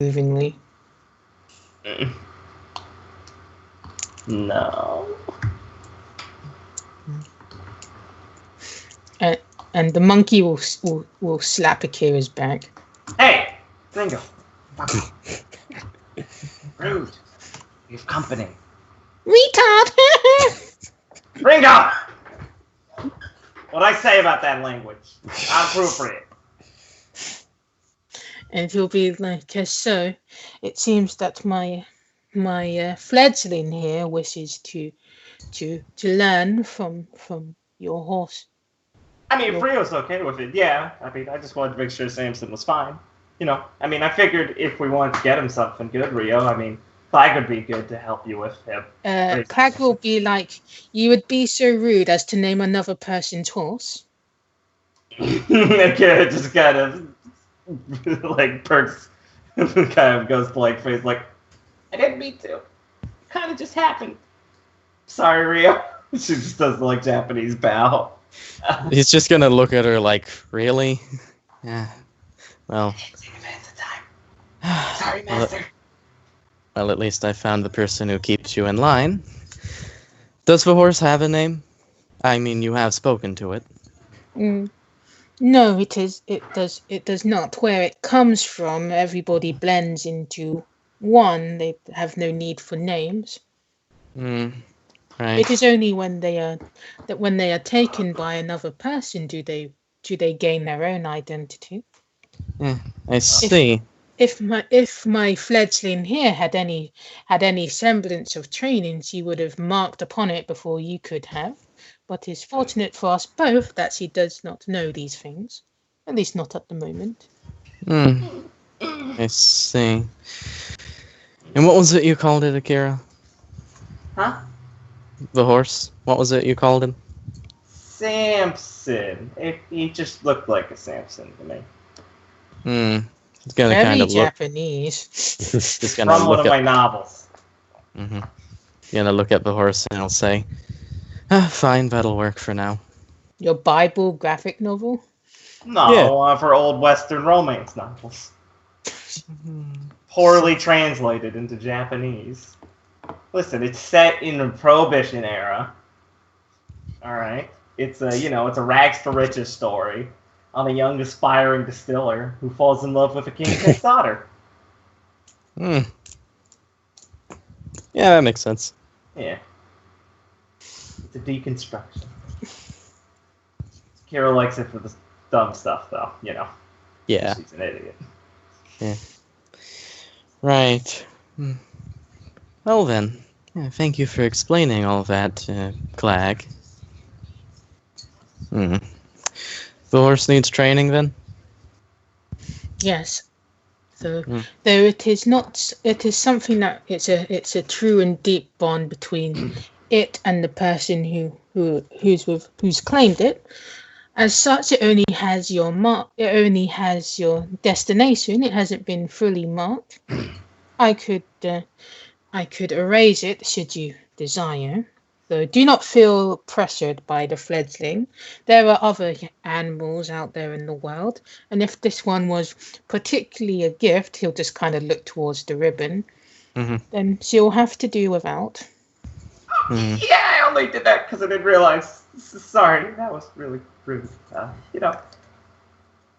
movingly. No. And the monkey will slap Akira's back. Hey! Ringo! Fuck off. Rude. You have company. Retard! Ringo! What'd I say about that language? I'll proofread. And he'll be like, so, it seems that my fledgling here wishes to learn from your horse. I mean, if Rio's okay with it, yeah. I mean, I just wanted to make sure Samson was fine. You know, I mean, I figured if we wanted to get him something good, Rio, I mean, Clag would be good to help you with him. Clag will be like, you would be so rude as to name another person's horse. Akira just kind of, like, perks, kind of goes blank face, like, I didn't mean to. Kind of just happened. Sorry, Rio. She just does the, like, Japanese bow. He's just gonna look at her like, really? Yeah. Well. Take advantage of time. Sorry, master. Well, at least I found the person who keeps you in line. Does the horse have a name? I mean, you have spoken to it. No, it does not. Where it comes from, everybody blends into one. They have no need for names. Right. It is only when they are taken by another person do they gain their own identity. Yeah, I see. If my fledgling here had any semblance of training, she would have marked upon it before you could have. But it's fortunate for us both that she does not know these things, at least not at the moment. I see. And what was it you called it, Akira? Huh? The horse? What was it you called him? Samson. He just looked like a Samson to me. He's gonna kind of Japanese. He's gonna From one of my novels. Gonna look at the horse and he'll say, fine, that'll work for now. Your Bible graphic novel? No, for old Western romance novels. Poorly translated into Japanese. Listen, it's set in the Prohibition era. All right, it's a rags to riches story on a young aspiring distiller who falls in love with a king's daughter. Yeah, that makes sense. Yeah, it's a deconstruction. Kira likes it for the dumb stuff, though. You know. Yeah. She's an idiot. Yeah. Right. Well then, thank you for explaining all that, Clag. The horse needs training then? Yes. So, though it is not, it is something that it's a true and deep bond between it and the person who's claimed it. As such, it only has your mark. It only has your destination. It hasn't been fully marked. I could erase it should you desire. So do not feel pressured by the fledgling. There are other animals out there in the world, and if this one was particularly a gift, he'll just kind of look towards the ribbon. Then she'll have to do without. Yeah, I only did that because I didn't realize. Sorry, that was really rude. I'd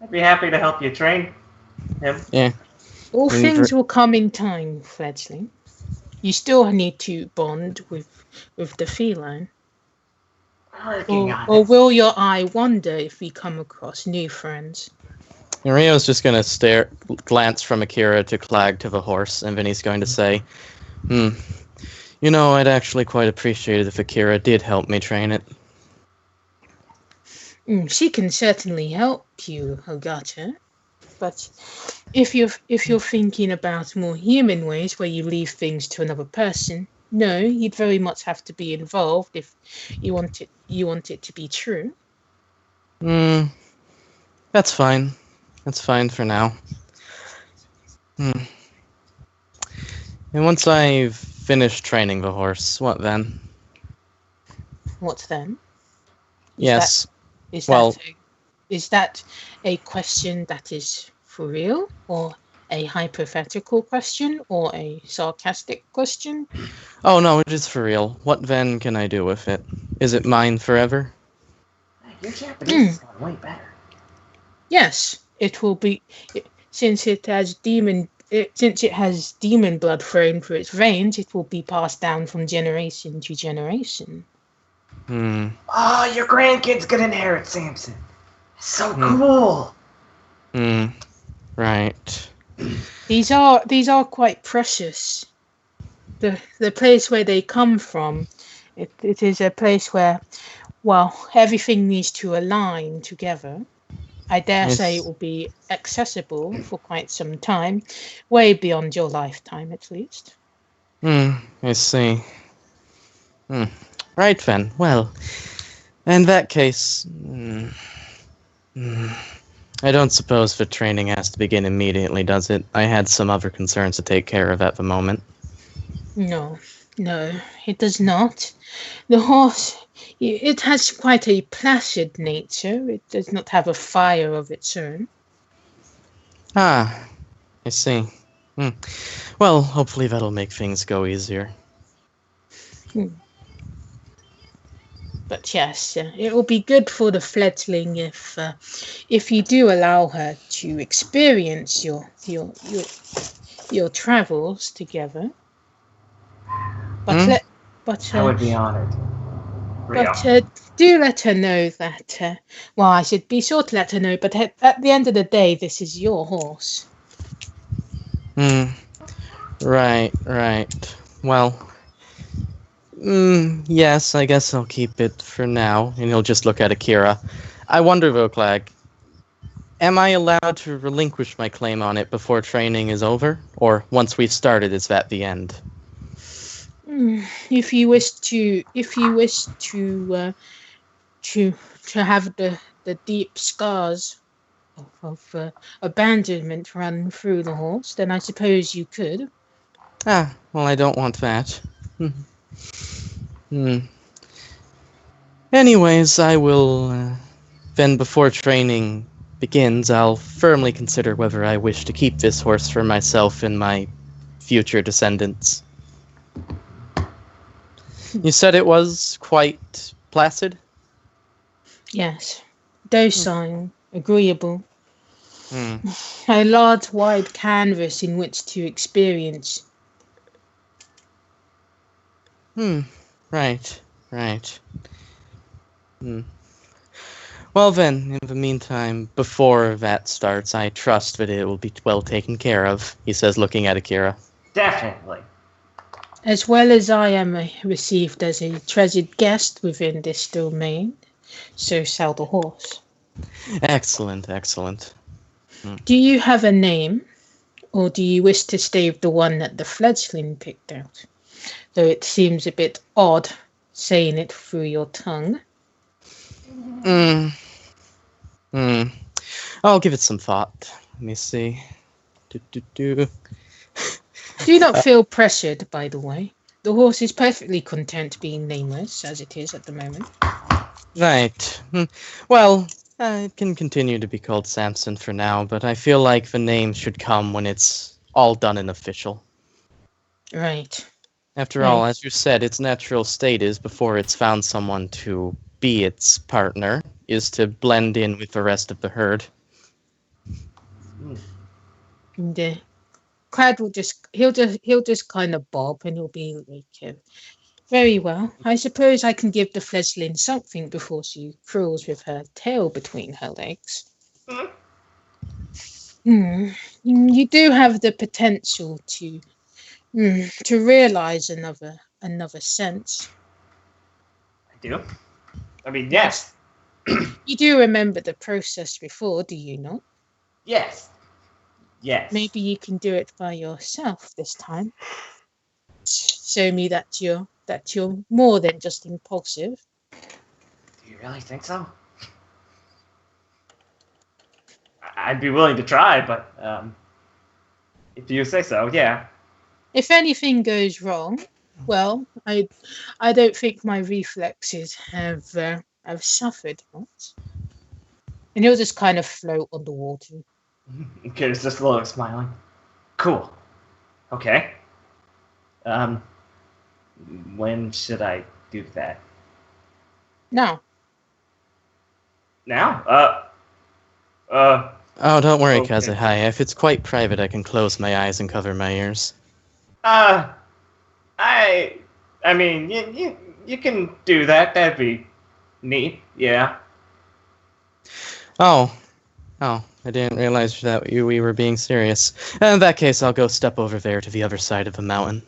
be happy to help you train him. Yeah. All things will come in time, fledgling. You still need to bond with the feline. Or will your eye wander if we come across new friends? And Rio's just going to glance from Akira to Clag to the horse, and then he's going to say, I'd actually quite appreciate it if Akira did help me train it. She can certainly help you, Ogata. But if you're thinking about more human ways where you leave things to another person, no, you'd very much have to be involved if you want it to be true. That's fine. That's fine for now. And once I've finished training the horse, what then? What then? Yes. Is that a question that is for real, or a hypothetical question or a sarcastic question? Oh no, it is for real. What then can I do with it? Is it mine forever? Your Japanese is going way better. Yes, it will be, since it has demon blood flowing through its veins. It will be passed down from generation to generation. Oh, your grandkids could inherit Samson. So cool. Right. These are quite precious. The place where they come from, it is a place where, well, everything needs to align together. I dare say it will be accessible for quite some time, way beyond your lifetime at least. I see. Right then. Well, in that case, I don't suppose the training has to begin immediately, does it? I had some other concerns to take care of at the moment. No, it does not. The horse, it has quite a placid nature. It does not have a fire of its own. Ah, I see. Well, hopefully that'll make things go easier. But yes, it will be good for the fledgling if you do allow her to experience your travels together. But I would be honored. But do let her know that. Well, I should be sure to let her know. But at the end of the day, this is your horse. Right. Well. Yes, I guess I'll keep it for now, and he'll just look at Akira. I wonder, Voklag, am I allowed to relinquish my claim on it before training is over? Or once we've started, is that the end? If you wish to have the deep scars of abandonment run through the horse, then I suppose you could. Well, I don't want that. Anyways, I will, then before training begins, I'll firmly consider whether I wish to keep this horse for myself and my future descendants. You said it was quite placid? Yes. Docile, agreeable. A large, wide canvas in which to experience. Right. Well then, in the meantime, before that starts, I trust that it will be well taken care of, he says, looking at Akira. Definitely. As well as I am received as a treasured guest within this domain, so shall the horse. Excellent. Do you have a name, or do you wish to stay with the one that the fledgling picked out? Though it seems a bit odd saying it through your tongue. I'll give it some thought. Let me see. Do not feel pressured, by the way. The horse is perfectly content being nameless, as it is at the moment. Right. Well, it can continue to be called Samson for now, but I feel like the name should come when it's all done and official. Right. After all, as you said, its natural state is, before it's found someone to be its partner, is to blend in with the rest of the herd. And Crad he'll just kind of bob, and he'll be like, very well. I suppose I can give the fledgling something before she crawls with her tail between her legs. You do have the potential to realize another sense. I do? I mean, yes. You do remember the process before, do you not? Yes. Maybe you can do it by yourself this time. Show me that you're more than just impulsive. Do you really think so? I'd be willing to try, but if you say so, yeah. If anything goes wrong, well, I don't think my reflexes have suffered much. And he'll just kind of float on the water. Okay, it's just a little smiling. Cool. Okay. When should I do that? Now, Now? Oh, don't worry, Okay. Kazuhaya. If it's quite private, I can close my eyes and cover my ears. I mean, you can do that. That'd be neat. Yeah. Oh, I didn't realize that we were being serious. In that case, I'll go step over there to the other side of the mountain.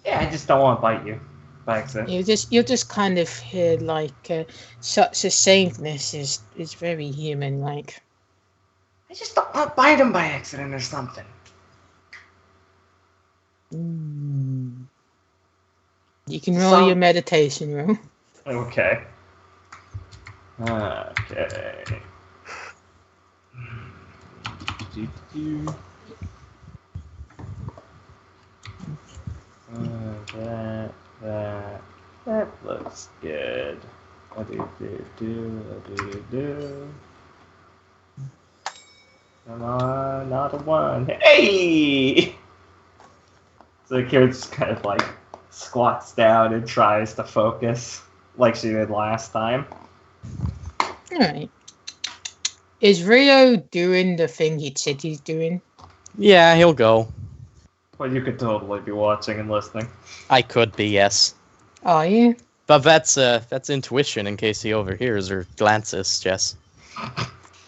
Yeah, I just don't want to bite you by accident. you'll just kind of hear like such a sameness is very human like. I just don't want to bite him by accident or something. You can roll your meditation roll. Okay. Okay. That looks good. Come on, not a one. Hey! So the kid just kind of like squats down and tries to focus like she did last time. Alright. Is Rio doing the thing he said he's doing? Yeah, he'll go. Well, you could totally be watching and listening. I could be, yes. Are you? But that's intuition in case he overhears or glances, Jess.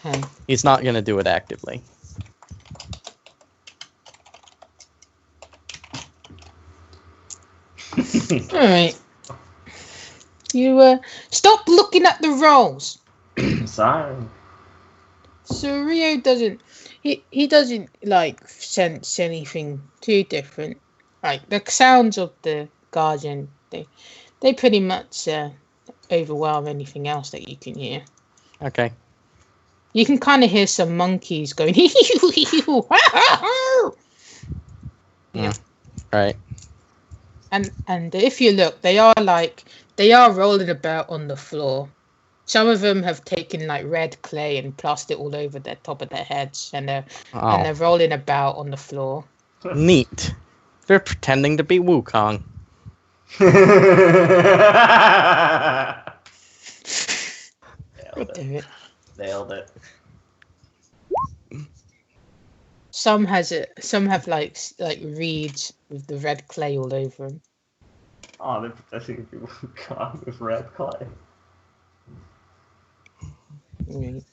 Okay. He's not gonna do it actively. Alright. You stop looking at the rolls. Sorry. So Rio doesn't he doesn't like sense anything too different. Like the sounds of the guardian, they pretty much overwhelm anything else that you can hear. Okay. You can kind of hear some monkeys going. Yeah. Right. And if you look, they are rolling about on the floor. Some of them have taken like red clay and plastered it all over the top of their heads, and they're rolling about on the floor. Neat. They're pretending to be Wukong. Nailed it. Some have like reeds with the red clay all over them. Oh, they're pretending to be Wukong with red clay. Right.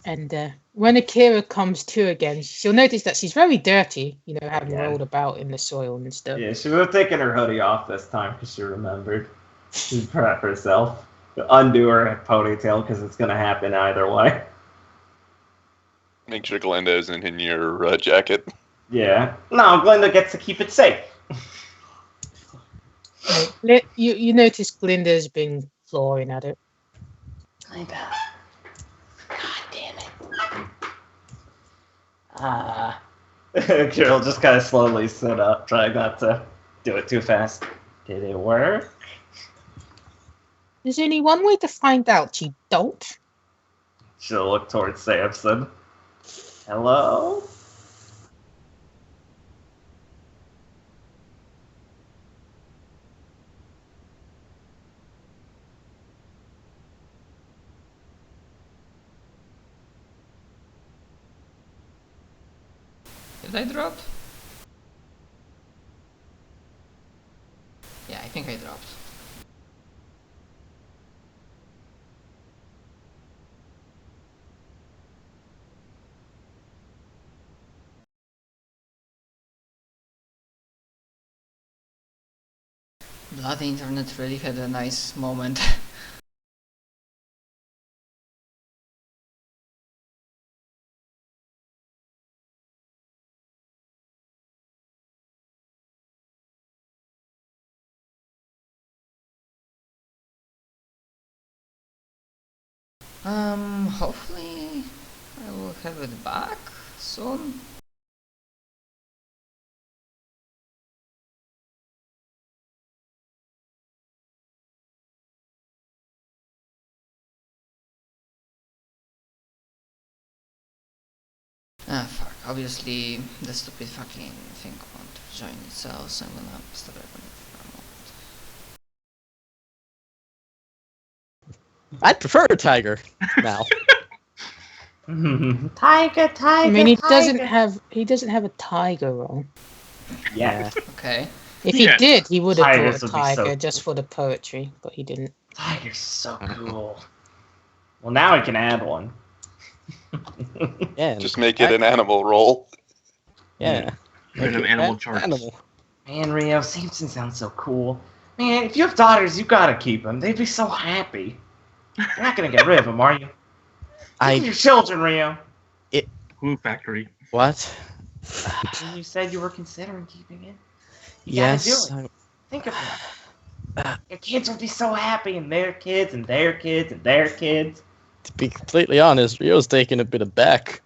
And when Akira comes to again, she'll notice that she's very dirty, having rolled about in the soil and stuff. Yeah, she would have taken her hoodie off this time because she remembered. She'd prep herself. Undo her ponytail because it's going to happen either way. Make sure Glenda isn't in your jacket. Yeah. No, Glenda gets to keep it safe. Right. You notice Glinda's been clawing at it. Glenda. God damn it. Carol just kind of slowly sit up, trying not to do it too fast. Did it work? There's only one way to find out, you dolt. She'll look towards Samson. Hello? Did I drop? Yeah, I think I dropped. Bloody internet really had a nice moment. Hopefully I will have it back soon. Ah, fuck. obviously the stupid fucking thing won't join itself, so I'm gonna stop recording for a moment. I'd prefer a tiger now. Tiger. I mean, he doesn't have a tiger role. Yeah. Okay. If he did, he would have Tigers brought a would be so tiger just cool. for the poetry, but he didn't. Tiger's so cool. Well, now I can add one. Yeah. Just make it an animal role. Yeah. Random animal charts. Animal. Man, Rio, Samson sounds so cool. Man, if you have daughters, you gotta keep them. They'd be so happy. You're not gonna get rid of them, are you? Keep your children, Rio. Glue factory. What? You said you were considering keeping it. You Yes. gotta do it. Think of it. Your kids would be so happy, and their kids, and their kids, and their kids. To be completely honest, Rio's taking a bit aback.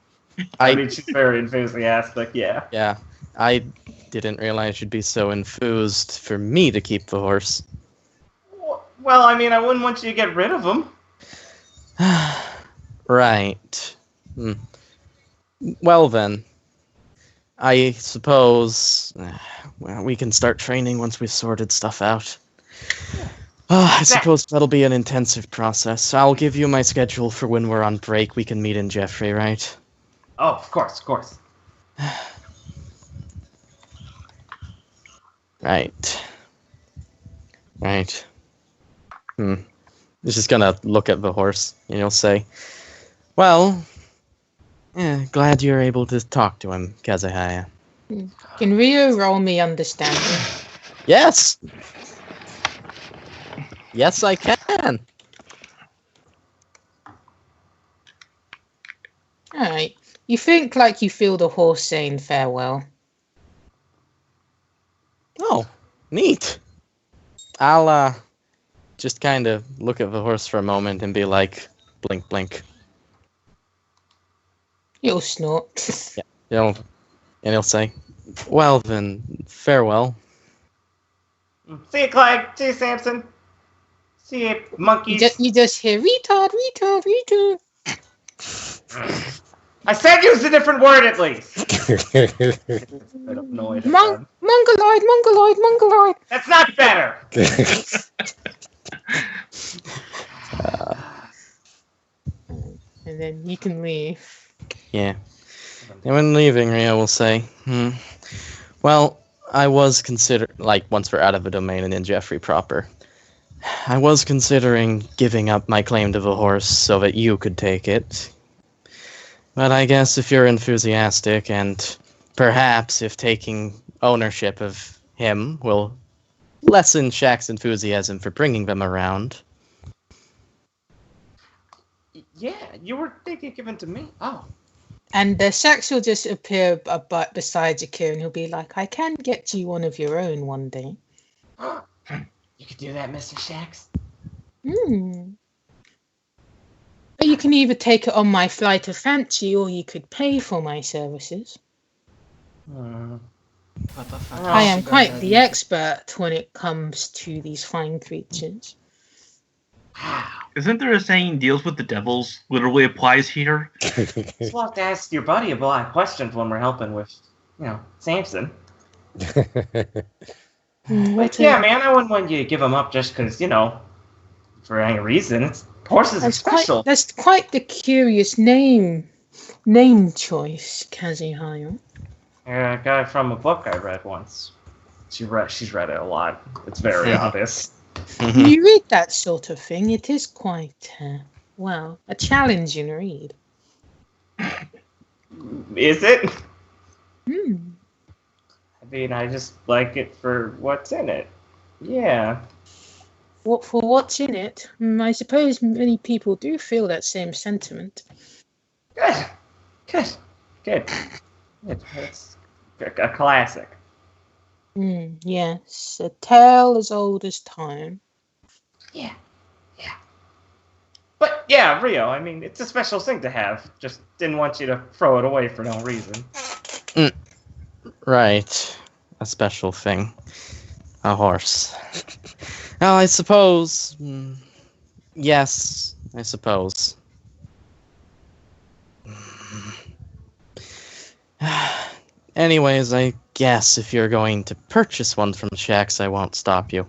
I mean, she's very enthusiastic, yeah. Yeah, I didn't realize you'd be so enthused for me to keep the horse. Well, I mean, I wouldn't want you to get rid of them. Right. Well then, I suppose we can start training once we've sorted stuff out. I suppose that'll be an intensive process. I'll give you my schedule for when we're on break. We can meet in Jeffrey, right? Oh, of course. Right. He's just gonna look at the horse, and he'll say, well, glad you're able to talk to him, Kazahaya. Can Rio roll me understanding? Yes! Yes, I can! Alright. You think like you feel the horse saying farewell. Oh, neat. I'll, just kind of look at the horse for a moment and be like, blink, blink. You'll snort. And he'll say, well then, farewell. See you, Clegg. See you, Samson. See you, monkeys. You just hear, retard. I said use a different word at least. Mongoloid. That's not better. And then you can leave. Yeah. And when leaving, Rio will say, well, I was once we're out of the domain and in Jeffrey proper, I was considering giving up my claim to the horse so that you could take it. But I guess if you're enthusiastic, and perhaps if taking ownership of him will lessen Shaq's enthusiasm for bringing them around. Yeah, you were thinking of giving to me. Oh. And Shax will just appear beside Jakir, and he'll be like, I can get you one of your own one day. You could do that, Mr. Shax. But you can either take it on my flight of fancy, or you could pay for my services. What the fuck? I am quite the expert when it comes to these fine creatures. Wow. Isn't there a saying deals with the devils literally applies here? We'll have to ask your buddy a lot of questions when we're helping with, Samson. But yeah, man, I wouldn't want you to give him up just because, for any reason. Horses are special. That's quite the curious name choice, Kazuhaya. I got it from a book I read once. She's read it a lot. It's very obvious. When you read that sort of thing, it is quite, a challenging read. Is it? I mean, I just like it for what's in it. Yeah. For what's in it? I suppose many people do feel that same sentiment. Good. It's a classic. Yes, a tale as old as time. Yeah. But yeah, Rio, I mean, it's a special thing to have. Just didn't want you to throw it away for no reason. Right. A special thing. A horse. Well, I suppose. Yes, I suppose. Anyways, I guess if you're going to purchase one from Shax, I won't stop you.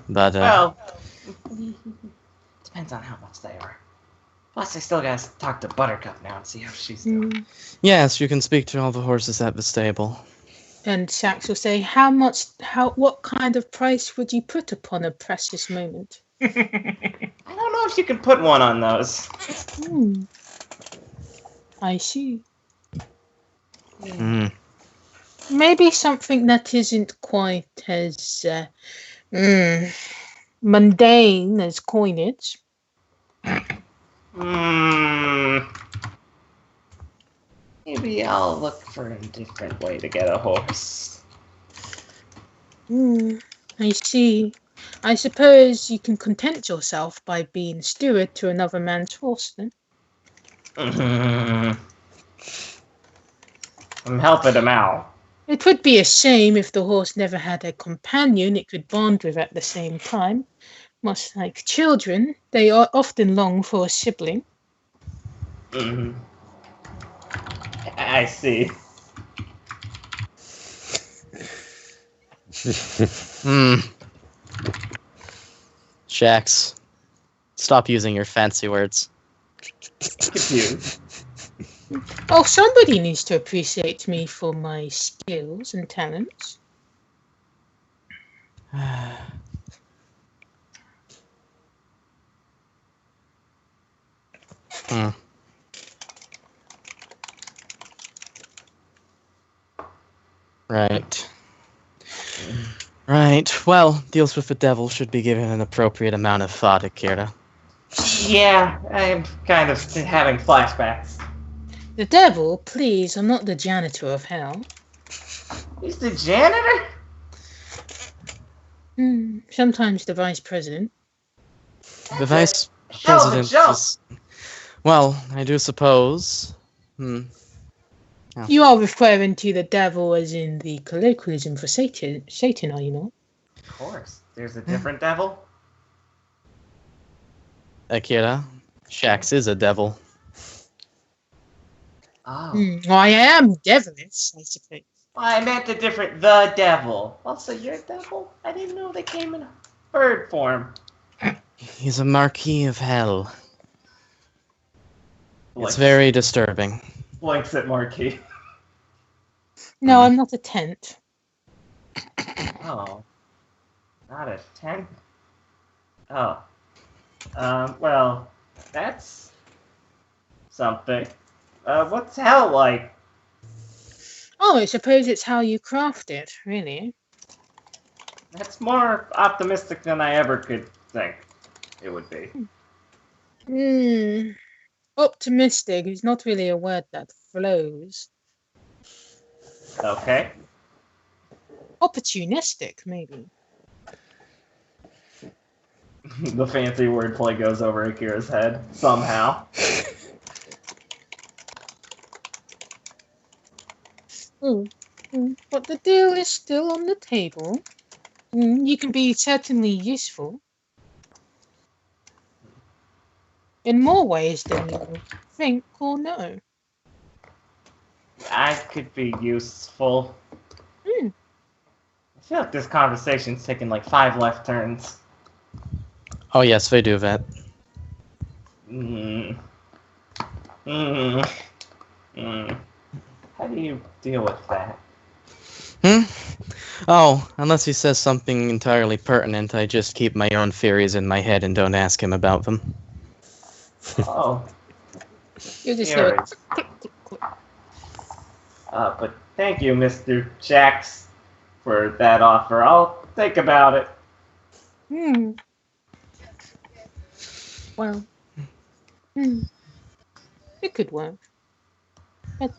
But, Well, depends on how much they are. Plus, I still gotta talk to Buttercup now and see how she's doing. Yes, you can speak to all the horses at the stable. And Shax will say, what kind of price would you put upon a precious moment? I don't know if you can put one on those. I see. Hmm. Maybe something that isn't quite as mundane as coinage. Maybe I'll look for a different way to get a horse. I see. I suppose you can content yourself by being steward to another man's horse, then? I'm helping him out. It would be a shame if the horse never had a companion it could bond with at the same time. Much like children, they are often long for a sibling. I see. Shax, stop using your fancy words. Confused. Oh, somebody needs to appreciate me for my skills and talents. Right. Right. Well, deals with the devil should be given an appropriate amount of thought, Akira. Yeah, I'm kind of having flashbacks. The devil, please, I'm not the janitor of hell. He's the janitor? Sometimes the vice president. The vice hell of a president joke. is... Well, I do suppose... You are referring to the devil as in the colloquialism for Satan, are you not? Of course. There's a different devil? Akira, Shax is a devil. Oh. Well, I am devilish, I suppose. Well, I meant the devil. Also, you're a devil? I didn't know they came in bird form. He's a Marquis of Hell. Blinks. It's very disturbing. Blinks at Marquis. No, I'm not a tent. Oh. Not a tent? Oh. Well, that's something. What's hell like? Oh, I suppose it's how you craft it, really. That's more optimistic than I ever could think it would be. Optimistic is not really a word that flows. Okay. Opportunistic, maybe. The fancy wordplay goes over Akira's head, somehow. But the deal is still on the table. You can be certainly useful. In more ways than you think or know. I could be useful. I feel like this conversation's taking like 5 left turns. Oh yes, they do that. How do you deal with that? Oh, unless he says something entirely pertinent, I just keep my own theories in my head and don't ask him about them. Oh. You just hear it. Theories. But thank you, Mr. Shax, for that offer. I'll think about it. Well, it could work. But,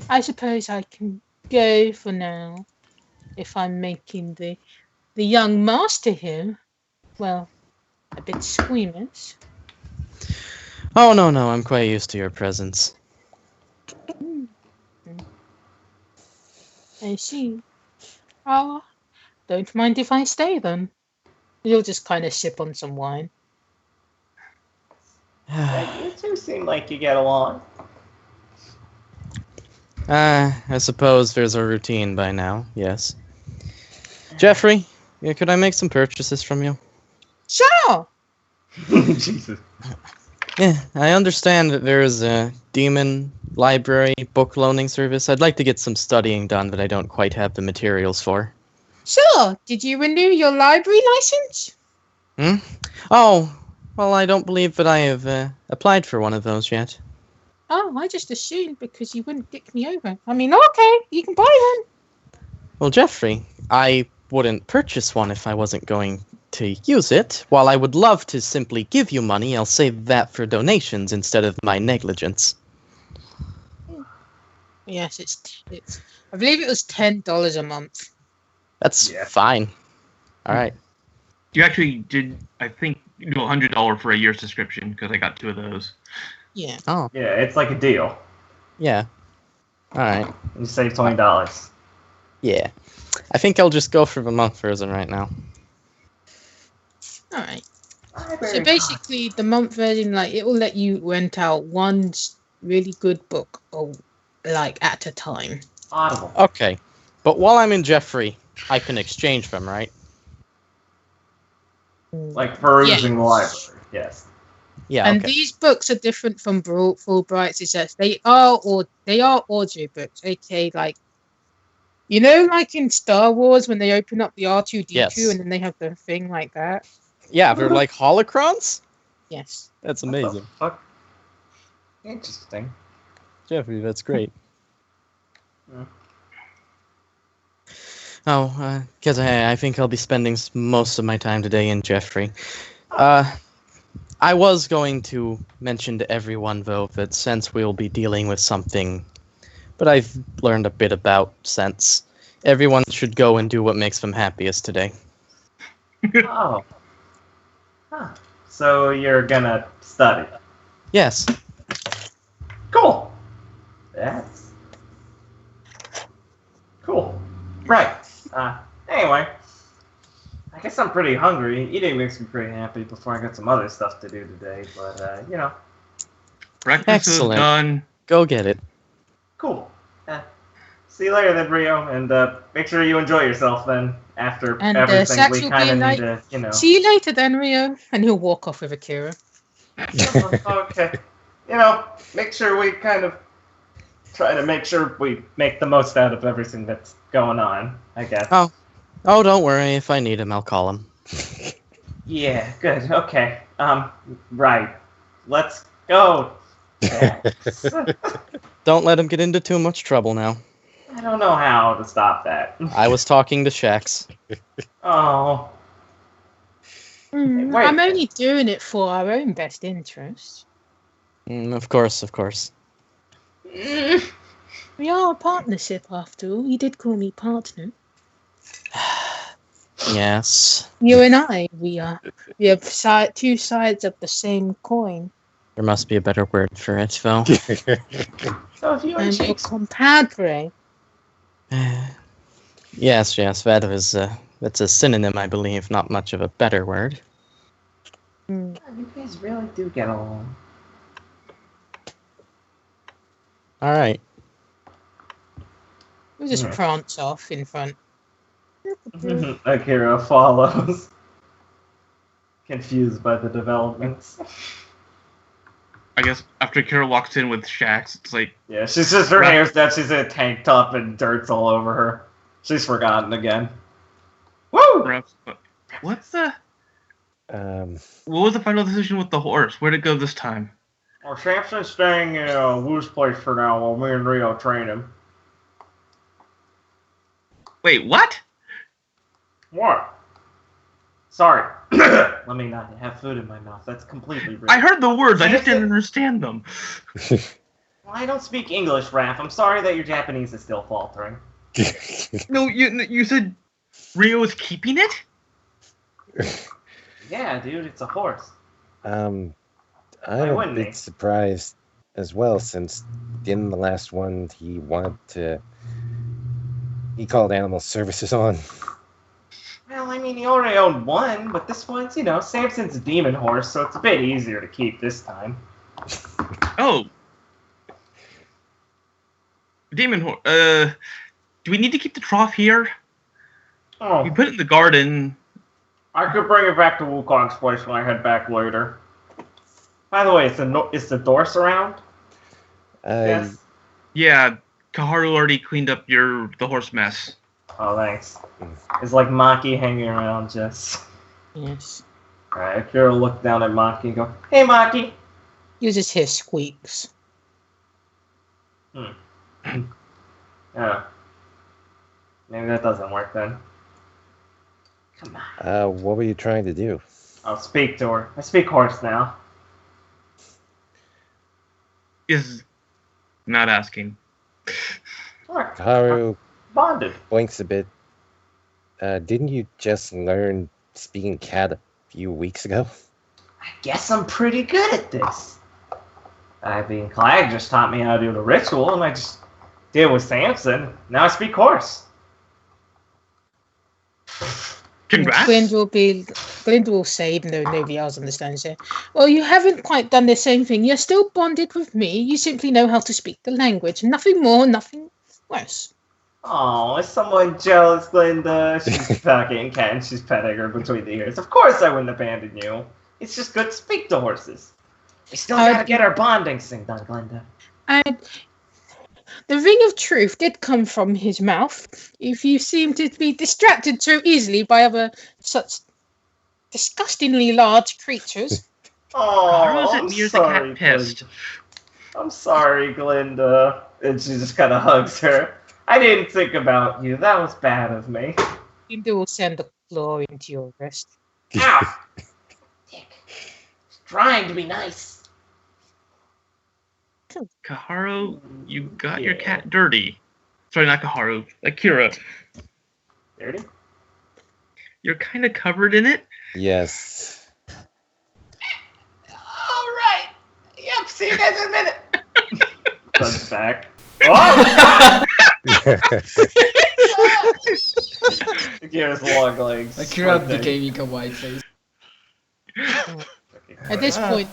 I suppose I can go for now. If I'm making the young master here, well, a bit squeamish. Oh, no, I'm quite used to your presence. I see. Oh, don't mind if I stay then. You'll just kind of sip on some wine. Yeah, you two seem like you get along. I suppose there's a routine by now, yes. Jeffrey, could I make some purchases from you? Sure. Jesus. Yeah, I understand that there is a demon library book loaning service. I'd like to get some studying done that I don't quite have the materials for. Sure. Did you renew your library license? Oh, well, I don't believe that I have applied for one of those yet. Oh, I just assumed because you wouldn't dick me over. I mean, okay, you can buy one. Well, Jeffrey, I wouldn't purchase one if I wasn't going to use it. While I would love to simply give you money, I'll save that for donations instead of my negligence. Yes, it's. I believe it was $10 a month. That's fine. All right. You actually did, I think, $100 for a year's subscription because I got 2 of those. Yeah. Oh. Yeah, it's like a deal. Yeah. All right. You save $20. Yeah. I think I'll just go for the month version right now. All right. So basically, the month version, like, it will let you rent out one really good book, or like at a time. Audible. Okay. But while I'm in Jeffrey, I can exchange them, right? Like perusing the library. Yes. Yeah. And Okay. these books are different from Fulbright's. Is that they are audio books, aka like, like in Star Wars when they open up the R2D2 Yes. and then they have the thing like that. Yeah, they're like holocrons. Yes. That's What the amazing, fuck? Interesting. Jeffrey. That's great. Yeah. Oh, because I think I'll be spending most of my time today in Jeffrey. I was going to mention to everyone, though, that since we'll be dealing with something, but I've learned a bit about sense, everyone should go and do what makes them happiest today. Oh. Huh. So you're gonna study. Yes. Cool. That's cool. Right. Anyway, I guess I'm pretty hungry. Eating makes me pretty happy before I got some other stuff to do today, but, Breakfast Excellent. is done. Go get it. Cool. See you later then, Brio, and make sure you enjoy yourself then after And everything Sax we will kind of be need like, to, See you later then, Rio. And he'll walk off with Akira. Okay. Make sure we kind of try to make sure we make the most out of everything that's going on, I guess. Oh, don't worry. If I need him, I'll call him. Yeah, good. Okay. Right. Let's go. Sax. Don't let him get into too much trouble now. I don't know how to stop that. I was talking to Shax. Oh. Wait. I'm only doing it for our own best interest. Of course. We are a partnership after all. You did call me partner. Yes. You and I, we have two sides of the same coin. There must be a better word for it, though. So if you And your compadre. Yes, that's a synonym, I believe, not much of a better word. You guys really do get along. Alright. We'll just prance off in front. Akira follows. Confused by the developments. I guess after Kira walks in with Shax, it's like, Yeah, she's just, her hair's down, she's in a tank top and dirt's all over her. She's forgotten again. Woo! what the? What was the final decision with the horse? Where'd it go this time? Well, Samson's staying in Wu's place for now while me and Rio train him. Wait, what? What? Sorry. Let me not have food in my mouth. That's completely rude. I heard the words, I just didn't understand them. Well, I don't speak English, Raph. I'm sorry that your Japanese is still faltering. No, you said Rio is keeping it? Yeah, dude, it's a horse. I'm Why a wouldn't he? bit surprised as well, since in the last one he called animal services on. Well, I mean, he already owned one, but this one's, Samson's a demon horse, so it's a bit easier to keep this time. Oh. Demon horse. Do we need to keep the trough here? Oh, We put it in the garden. I could bring it back to Wukong's place when I head back later. By the way, is the Dorse around? Yes. Yeah, Kaharu already cleaned up the horse mess. Oh, thanks. It's like Maki hanging around, just. Yes. Alright, Akira will look down at Maki and go, "Hey, Maki!" You just hear squeaks. Yeah. Maybe that doesn't work then. Come on. What were you trying to do? I'll speak to her. I speak horse now. Is not asking. Alright. Kaharu Bonded. blinks a bit. Didn't you just learn speaking cat a few weeks ago? I guess I'm pretty good at this. Clag just taught me how to do the ritual, and I just did with Samson. Now I speak horse. Congrats. Glinda will say, even though nobody else understands it. Well, you haven't quite done the same thing. You're still bonded with me. You simply know how to speak the language. Nothing more, nothing less. Oh, is someone jealous, Glinda? She's fucking Ken. She's petting her between the ears. Of course I wouldn't abandon you. It's just good to speak to horses. We still gotta get our bonding thing done, Glinda. And the ring of truth did come from his mouth. If you seem to be distracted so easily by other such disgustingly large creatures. Oh, I'm sorry, Glinda. I'm sorry, Glinda. And she just kind of hugs her. I didn't think about you. That was bad of me. Glinda will send a claw into your wrist. Ow! Dick. She's trying to be nice. Kaharu, you got your cat dirty. Sorry, not Kaharu. Akira. Dirty? You're kind of covered in it. Yes. All right. Yep, see you guys in a minute. Comes back. Oh! Akira's long legs. Akira became a white face. At this point,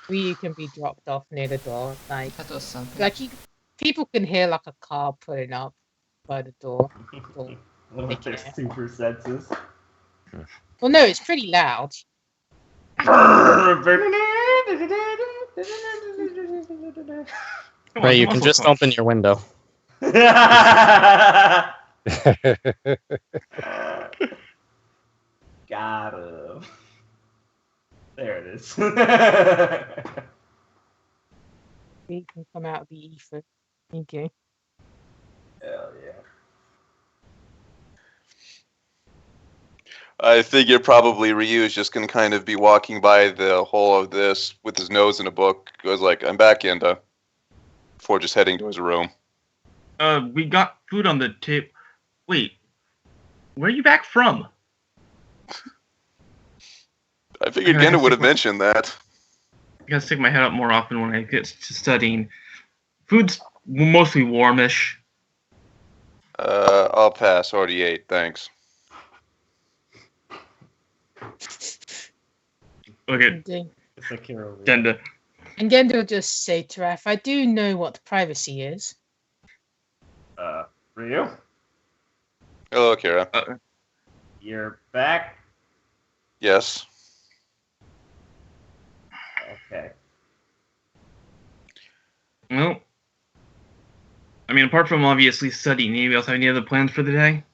Ryu can be dropped off near the door. That was something. People can hear like a car pulling up by the door. With their super senses. Well, no, it's pretty loud. Ray, you can just open your window. Got him. There it is. We can come out of the ether. Okay. Hell yeah. I figure probably Ryu is just going to kind of be walking by the whole of this with his nose in a book. Goes like, "I'm back, Inda," before just heading to his room. We got food on the table. Wait, where are you back from? I figured Genda would have mentioned that. I gotta stick my head up more often when I get to studying. Food's mostly warmish. I'll pass. Already ate. Thanks. Okay, It's like hero. Genda. And Genda will just say to Raph, I do know what privacy is. Ryu? Hello, Kira. You're back? Yes. Okay. Well, I mean, apart from obviously studying, anybody else have any other plans for the day?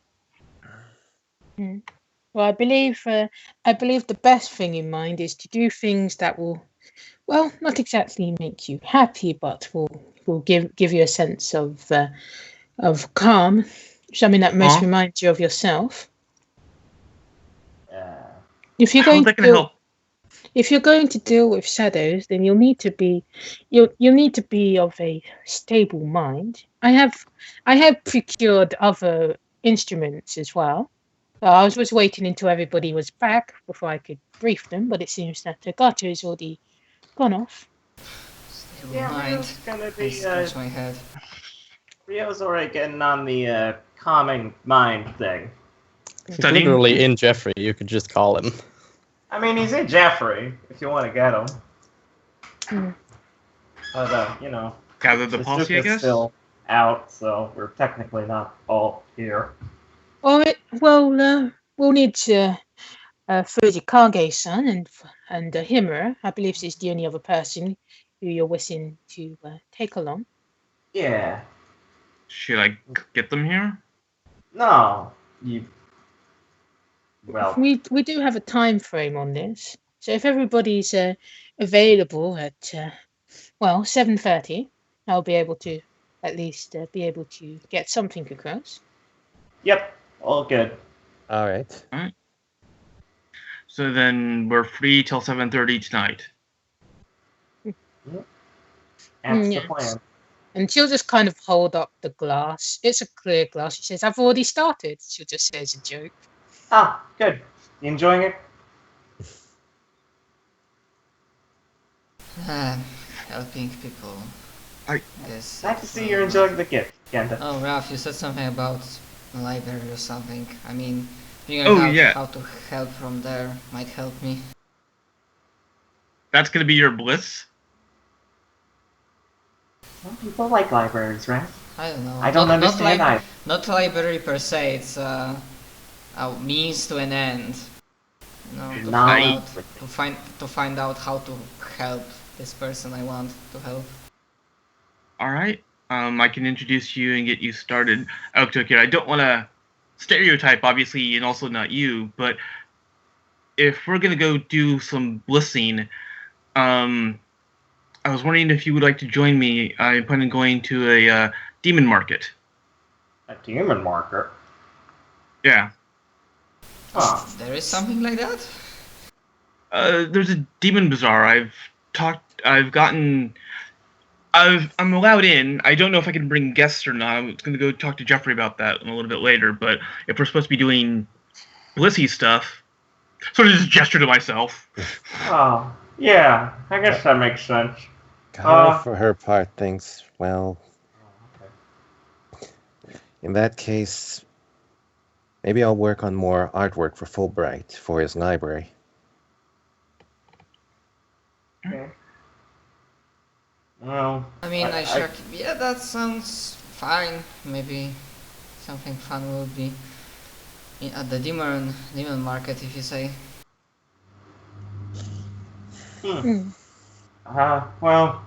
Well, I believe the best thing in mind is to do things that will, well, not exactly make you happy, but will give you a sense of calm, something that most reminds you of yourself. If you're going to deal with shadows, then you'll need to be of a stable mind. I have procured other instruments as well. I was just waiting until everybody was back before I could brief them, but it seems that Gato's already gone off. Stable mind. Rio's gonna be, I scratch my head. Rio's already getting on the calming mind thing. He's literally in Jeffrey. You could just call him. I mean, he's in Jeffrey, if you want to get him. But, gather the posse, I Shizuka's guess? still out, so we're technically not all here. All right. Well, we'll need Fujikage-san and Himura. I believe she's the only other person who you're wishing to take along. Yeah. Should I get them here? No. You. Well. We do have a time frame on this, so if everybody's available at 7:30, I'll be able to at least be able to get something across. Yep. All good. All right. Alright. So then we're free till 7:30 tonight. That's the Yes. plan. And she'll just kind of hold up the glass. It's a clear glass. She says, "I've already started." She'll just say as a joke. Ah, good. You enjoying it? Helping people. I guess. Nice to see you're enjoying the gift, Genda. Oh, Ralph, you said something about a library or something. I mean, figuring Oh, out yeah. how to help from there might help me. That's gonna be your bliss? Some people like libraries, right? I don't know. I don't understand either. Not library per se, it's a means to an end. To find out how to help this person I want to help. Alright. I can introduce you and get you started. Okay, I don't want to stereotype, obviously, and also not you, but if we're going to go do some blissing, I was wondering if you would like to join me. I plan on going to a demon market. A demon market? Yeah. Huh. There is something like that? There's a demon bazaar. I'm allowed in. I don't know if I can bring guests or not. I'm going to go talk to Jeffrey about that a little bit later. But if we're supposed to be doing blissy stuff, sort of just gesture to myself. Oh, yeah. I guess that makes sense. Kara, for her part, thinks, well, in that case, maybe I'll work on more artwork for Fulbright for his library. Okay. Well, I mean, yeah, that sounds fine. Maybe something fun will be at the demon market, if you say. Well,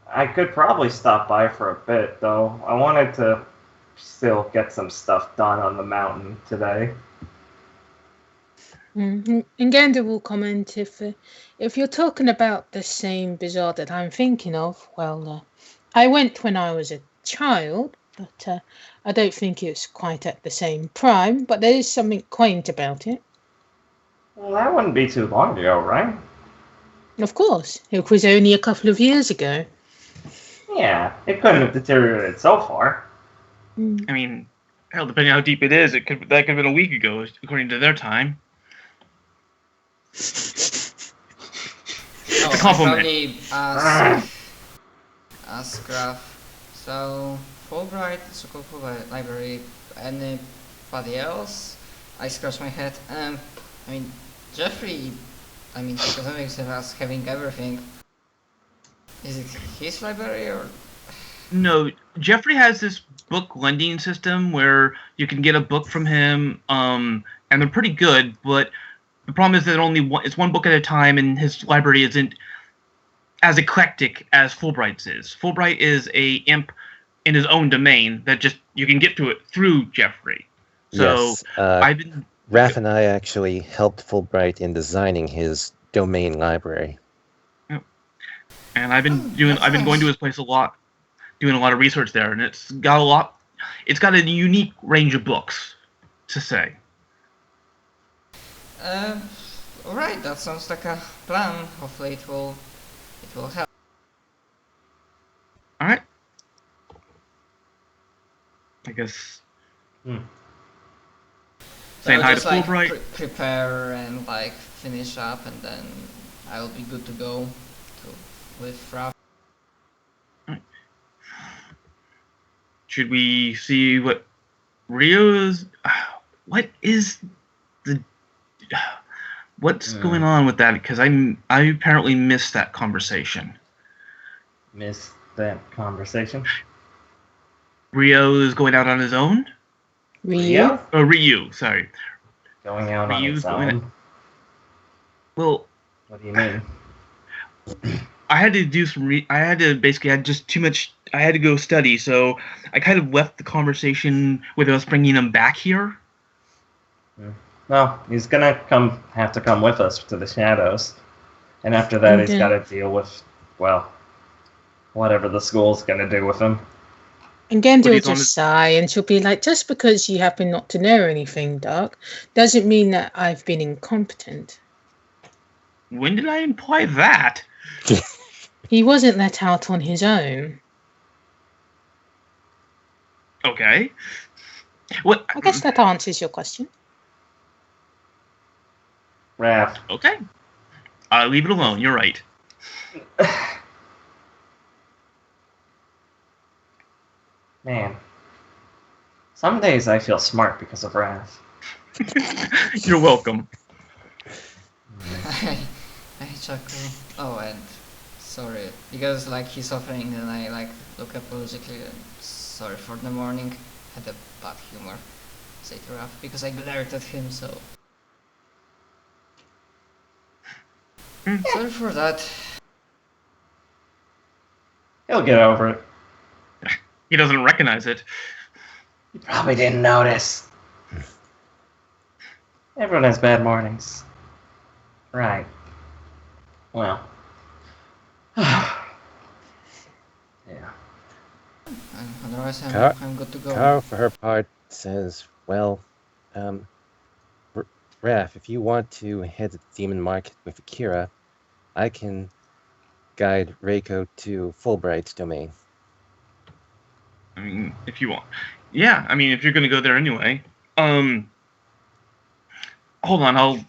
I could probably stop by for a bit, though. I wanted to still get some stuff done on the mountain today. And Genda will comment if you're talking about the same bazaar that I'm thinking of. Well, I went when I was a child, but I don't think it's quite at the same prime. But there is something quaint about it. Well, that wouldn't be too long ago, right? Of course, it was only a couple of years ago. Yeah, it couldn't have deteriorated so far. I mean, hell, depending on how deep it is, that could have been a week ago, according to their time. It's a compliment. Probably ask Graf. So, Fulbright, so Fulbright Library, anybody else? I scratch my head. I mean, Jeffrey, Economics has having everything. Is it his library or? No, Jeffrey has this book lending system where you can get a book from him, and they're pretty good, but the problem is that it's one book at a time, and his library isn't as eclectic as Fulbright's is. Fulbright is a imp in his own domain that just you can get to it through Jeffrey. So yes, Raph and I actually helped Fulbright in designing his domain library. Yep. And I've been going to his place a lot, doing a lot of research there, and it's got a unique range of books, to say. Alright, that sounds like a plan. Hopefully it will help. Alright. I guess. Saying hi to Fulbright. Prepare and finish up, and then I will be good to go with Raph. Right. Should we see what Rio's? What is the? What's going on with that? Because I apparently missed that conversation. Miss that conversation. Rio is going out on his own? Ryu? Oh, Ryu, sorry. Going out on Ryu's its going own? Well, What do you mean? I had to do some. I had to basically. I had just too much. I had to go study, so I kind of left the conversation with us bringing him back here. No, he's gonna have to come with us to the shadows, and after that, he's Okay. got to deal with, well, whatever the school's gonna do with him. And Gendy But will he's on just his- sigh and she'll be like, just because you happen not to know anything, Doc, doesn't mean that I've been incompetent. When did I imply that? He wasn't let out on his own. Okay. What? I guess that answers your question. Raph. Okay. Leave it alone. You're right. Man. Some days I feel smart because of Raph. You're welcome. I chuckle. Oh, and sorry, because like he's suffering, and I like look up logically. And sorry for the morning. Had a bad humor. Say to Ralph because I glared at him. So sorry for that. He'll get over it. He doesn't recognize it. You probably didn't notice. Everyone has bad mornings. Right. Well. Yeah. Otherwise, Car- I'm good to go. Carl, for her part, says, well, Raph, if you want to head to the Demon Market with Akira, I can guide Reiko to Fulbright's domain. I mean, if you want. Yeah, I mean, if you're gonna go there anyway. Hold on,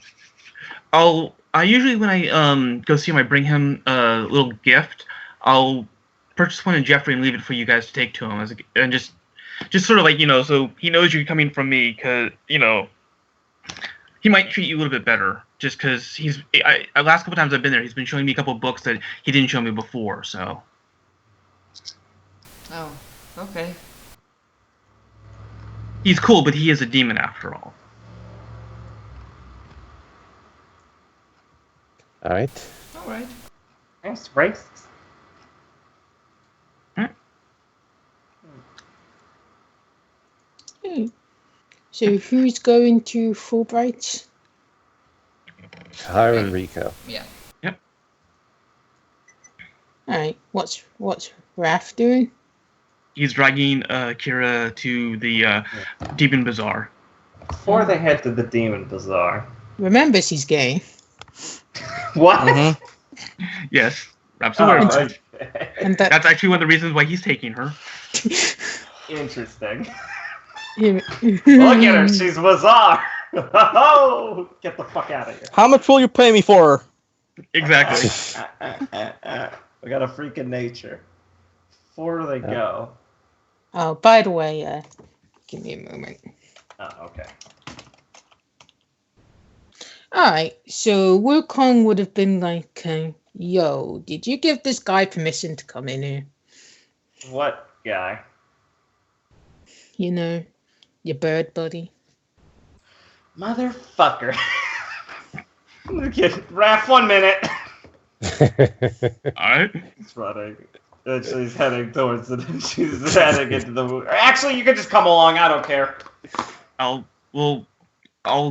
I usually when I go see him, I bring him a little gift. I'll purchase one in Jeffrey and leave it for you guys to take to him and just sort of like, so he knows you're coming from me, because he might treat you a little bit better just because the last couple times I've been there, he's been showing me a couple of books that he didn't show me before. So. Oh, okay. He's cool, but he is a demon after all. All right. All right. Nice race. So who's going to Fulbright? Car and Rico. Yeah. Alright, what's Raph doing? He's dragging Kira to the Demon Bazaar. Before they head to the Demon Bazaar. Remembers he's gay. What? Mm-hmm. Yes, absolutely. Oh, okay. And that That's actually one of the reasons why he's taking her. Interesting. Look Look at her, she's bizarre. Oh, get the fuck out of here. How much will you pay me for her? Exactly. We got a freak of nature. Before they go. Oh, by the way, give me a moment. Oh, okay. Alright, so Wukong would have been like, yo, did you give this guy permission to come in here? What guy? You know, your bird buddy. Motherfucker. Okay, Raph, 1 minute. Alright. She's running. She's heading towards it. She's heading into the... Actually, you can just come along. I don't care. I'll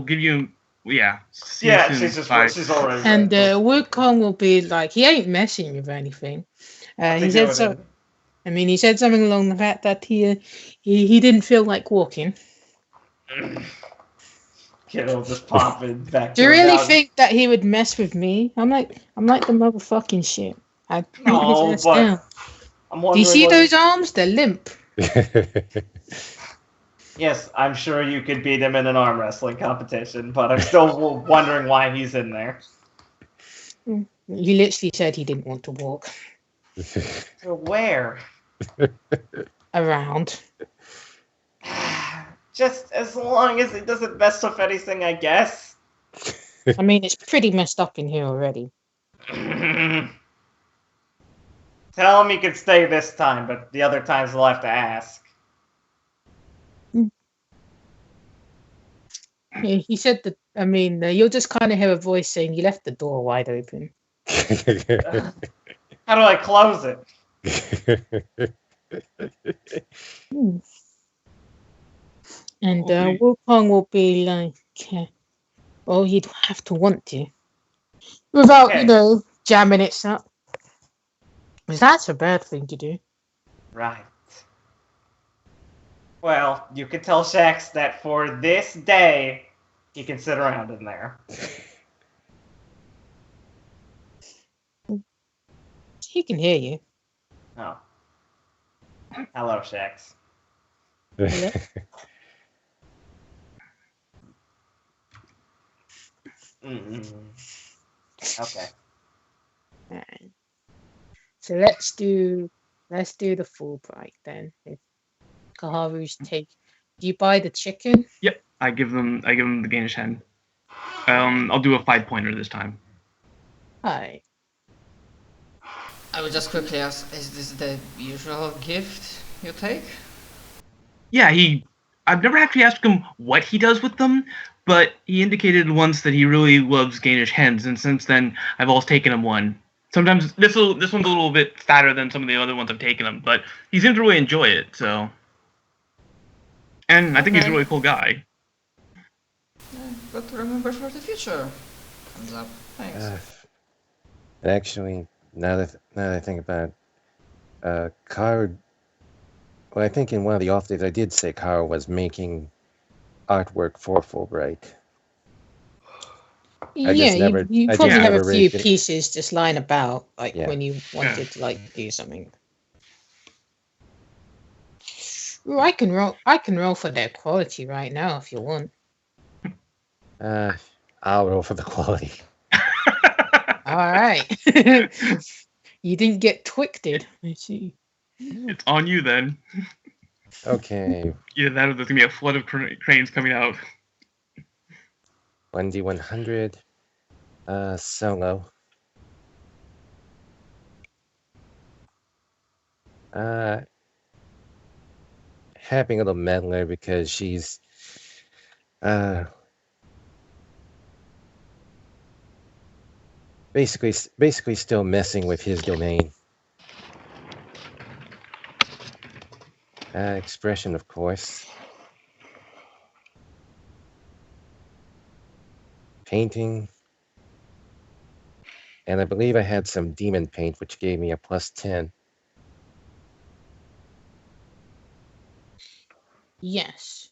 give you. Yeah. See you Yeah, soon. she's just... Bye. She's already... And Wukong will be like, he ain't messing with anything. He said so. I mean, he said something along the fact that he didn't feel like walking. Kid'll just pop in back. Do you to her really dog. think that he would mess with me? I'm like the motherfucking shit. I beat No, his ass but down. I'm Do you wondering see what- those arms? They're limp. Yes, I'm sure you could beat him in an arm wrestling competition, but I'm still wondering why he's in there. He literally said he didn't want to walk So where? around. Just as long as it doesn't mess with anything, I guess. I mean, it's pretty messed up in here already. Tell him he can stay this time, but the other times he'll have to ask. He said that. I mean, you'll just kind of hear a voice saying, "You left the door wide open." How do I close it? Hmm. And Hopefully- Wukong will be like, well, you'd have to want to, without Okay. jamming it up. Because that's a bad thing to do. Right. Well, you can tell Shax that for this day, he can sit around in there. He can hear you. Oh. Hello, Shax. Hello? Okay. Alright. So let's do the Fulbright then. If Kaharu's take, do you buy the chicken? Yep, I give them the Danish hen. I'll do a 5-pointer this time. Alright. I will just quickly ask, is this the usual gift you take? Yeah, I've never actually asked him what he does with them, but he indicated once that he really loves Danish hens, and since then I've always taken him one. Sometimes this one's a little bit fatter than some of the other ones I've taken him, but he seems to really enjoy it. So, and I think he's a Okay. really cool guy. Good to remember for the future. Thumbs up. Thanks. Actually, now that I think about it, Kara. Well, I think in one of the off days I did say Kara was making artwork for Fulbright. I Yeah, just never. you I probably just have never a really few pieces just lying about, like Yeah. when you wanted to do something. Ooh, I can roll for their quality right now if you want. I'll roll for the quality. Alright. You didn't get twicked. I see. It's on you then. Okay, Either that or there's gonna be a flood of cranes coming out. 1d100. Solo. Having a little meddler because she's basically still messing with his domain. Expression, of course. Painting. And I believe I had some demon paint, which gave me a +10. Yes.